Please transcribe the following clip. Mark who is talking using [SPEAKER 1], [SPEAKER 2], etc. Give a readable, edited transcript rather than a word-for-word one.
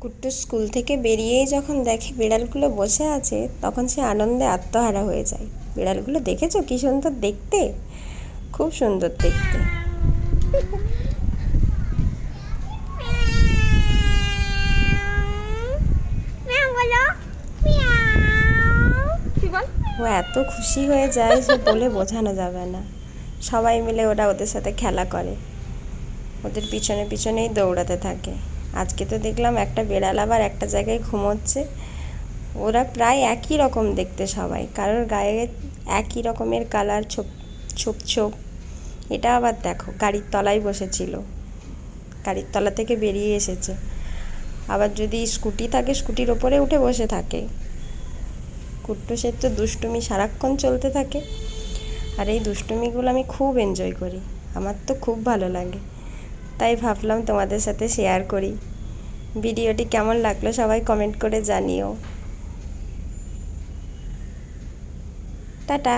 [SPEAKER 1] কুট্টু school থেকে বেরিয়েই যখন দেখে বিড়ালগুলো বসে আছে তখন সে আনন্দে আত্মহারা হয়ে যায়। বিড়ালগুলো দেখেছো কি সুন্দর দেখতে, খুব সুন্দর দেখতে। ও এত খুশি হয়ে যায় সে বলে বোঝানো যাবে না। সবাই মিলে ওরা ওদের সাথে খেলা করে, ওদের পিছনে পিছনেই দৌড়াতে থাকে। আজকে তো দেখলাম একটা বিড়াল আবার একটা জায়গায় ঘুমোচ্ছে। ওরা প্রায় একই রকম দেখতে সবাই, কারোর গায়ে একই রকমের কালার, ছোপ ছোপ ছোপ। এটা আবার দেখো গাড়ির তলায় বসেছিল, গাড়ির তলা থেকে বেরিয়ে এসেছে। আবার যদি স্কুটি থাকে স্কুটির ওপরে উঠে বসে থাকে। কুট্টু সে তো দুষ্টুমি সারাক্ষণ চলতে থাকে, আর এই দুষ্টুমিগুলো আমি খুব এনজয় করি, আমার তো খুব ভালো লাগে। তাই ভাবলাম তোমাদের সাথে শেয়ার করি। ভিডিওটি কেমন লাগলো সবাই কমেন্ট করে জানিও। টাটা।